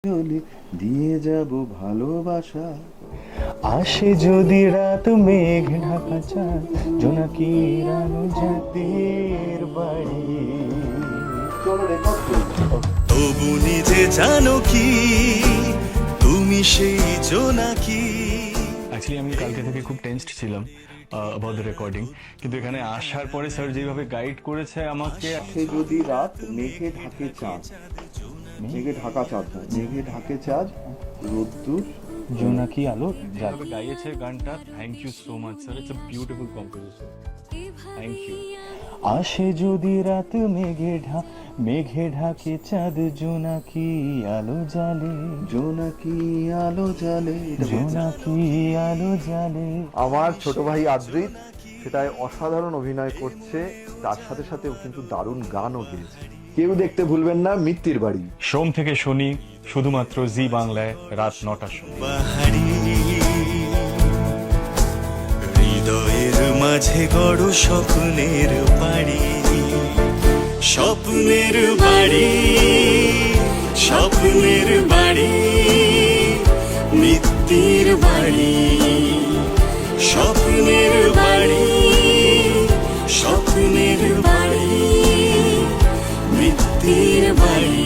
হলে দিয়ে যাব ভালোবাসা। আসে যদি রাত মেঘ ঢাকা চাঁদ জোনাকির আলো জাতির বাড়ি। চলো রেকর্ড করি। তবু নিজে জানো কি তুমি সেই জোনাকি। অ্যাকচুয়ালি আমি কালকে থেকে খুব টেনসড ছিলাম অ্যাবাউট দ্য রেকর্ডিং, কিন্তু এখানে আসার পরে স্যার যেভাবে গাইড করেছে আমাকে, সে যদি রাত মেঘে ঢাকে চাঁদ, মেঘে ঢাকা চাঁদ নয়, মেঘে ঢাকে চাঁদ, রোদ্দুর জোনাকি আলো যেভাবে গাইয়েছে গানটা, thank you so much sir, it's a beautiful composition, thank you. আসে যদি রাত মেঘে ঢাকে চাঁদ জোনাকি আলো জালে, জোনাকি আলো জ্বালে। জোনাকি আলো জালে। আমার ছোট ভাই আদ্রিত সেটায় অসাধারণ অভিনয় করছে, তার সাথে সাথে ও কিন্তু দারুণ গানও গেয়েছে। কেউ দেখতে ভুলবেন না মিত্তির বাড়ি। সোম থেকে শনি শুধুমাত্র জি বাংলায় রাত 9টার সময়। পাহাড়ি হৃদয়ের মাঝে গড় স্বপ্নের বাড়ি, স্বপ্নের বাড়ি, স্বপ্নের বাড়ি, মিত্তির বাড়ি, স্বপ্নের বাড়ি, স্বপ্নের বাড়ি, মিত্তির বাড়ি।